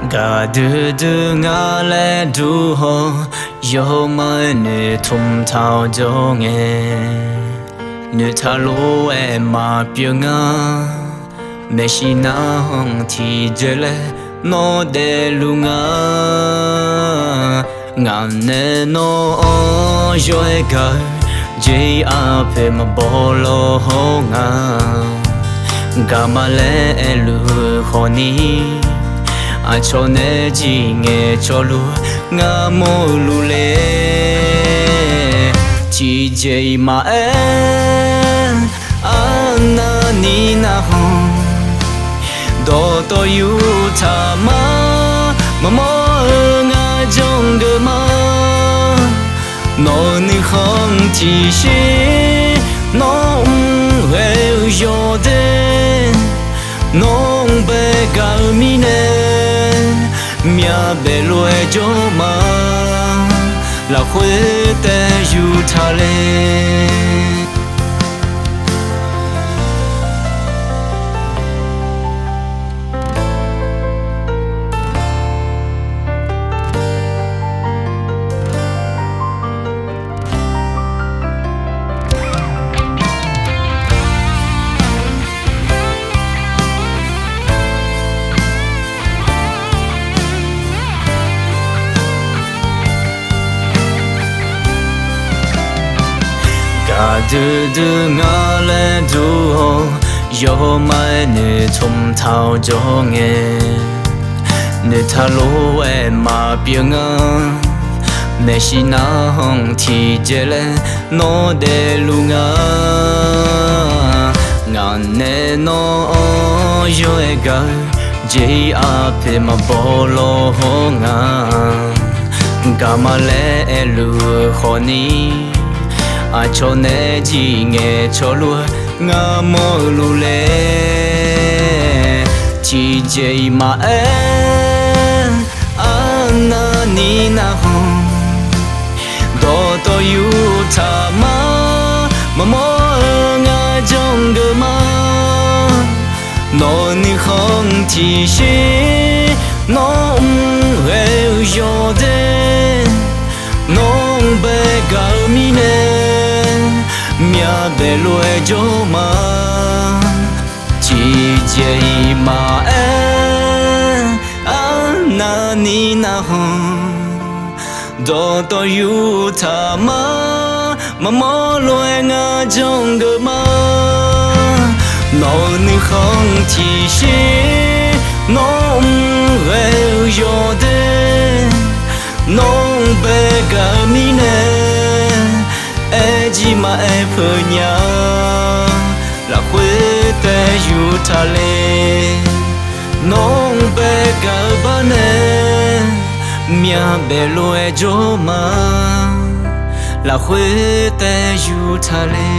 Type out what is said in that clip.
嘎嘟嘟我来嘟吼，有么你通透中诶，你他路诶马表啊，没西那红提着嘞，诺得路啊，俺那诺有一个。Jai ape ma bolo honga gamale elu khoni achone jinge cholu ngamolu le chi jai ma ana ni na hon do to yu ta ma mo nga jong ge ma nó ni không chỉ sé nó về yo de nó be ga mi ne mia be lo e jo ma la khue te yu tha le嘟嘟我来嘟吼，有买你从头中诶，你他路诶马表啊，没西那红提着嘞，诺得路啊，俺那诺有一个，Jai ape ma bolo honga，干嘛来路khoni。achone jinge cholu ngamolu le chi jai ma ana ni na hon do to yu ta ma mo nga jong ge ma no ni không chỉ sé no we yo de no be ga mi ne mia be lo e jo ma chi jai ma na ni na hon do to yu ta ma mo lo e nga jong ge ma no ni không chỉ sé no we yo de no be ga mi ne ji ma e phơ nya la khue te yu tha le nong be ga ba ne mia be lo e jo ma la khue te yu tha le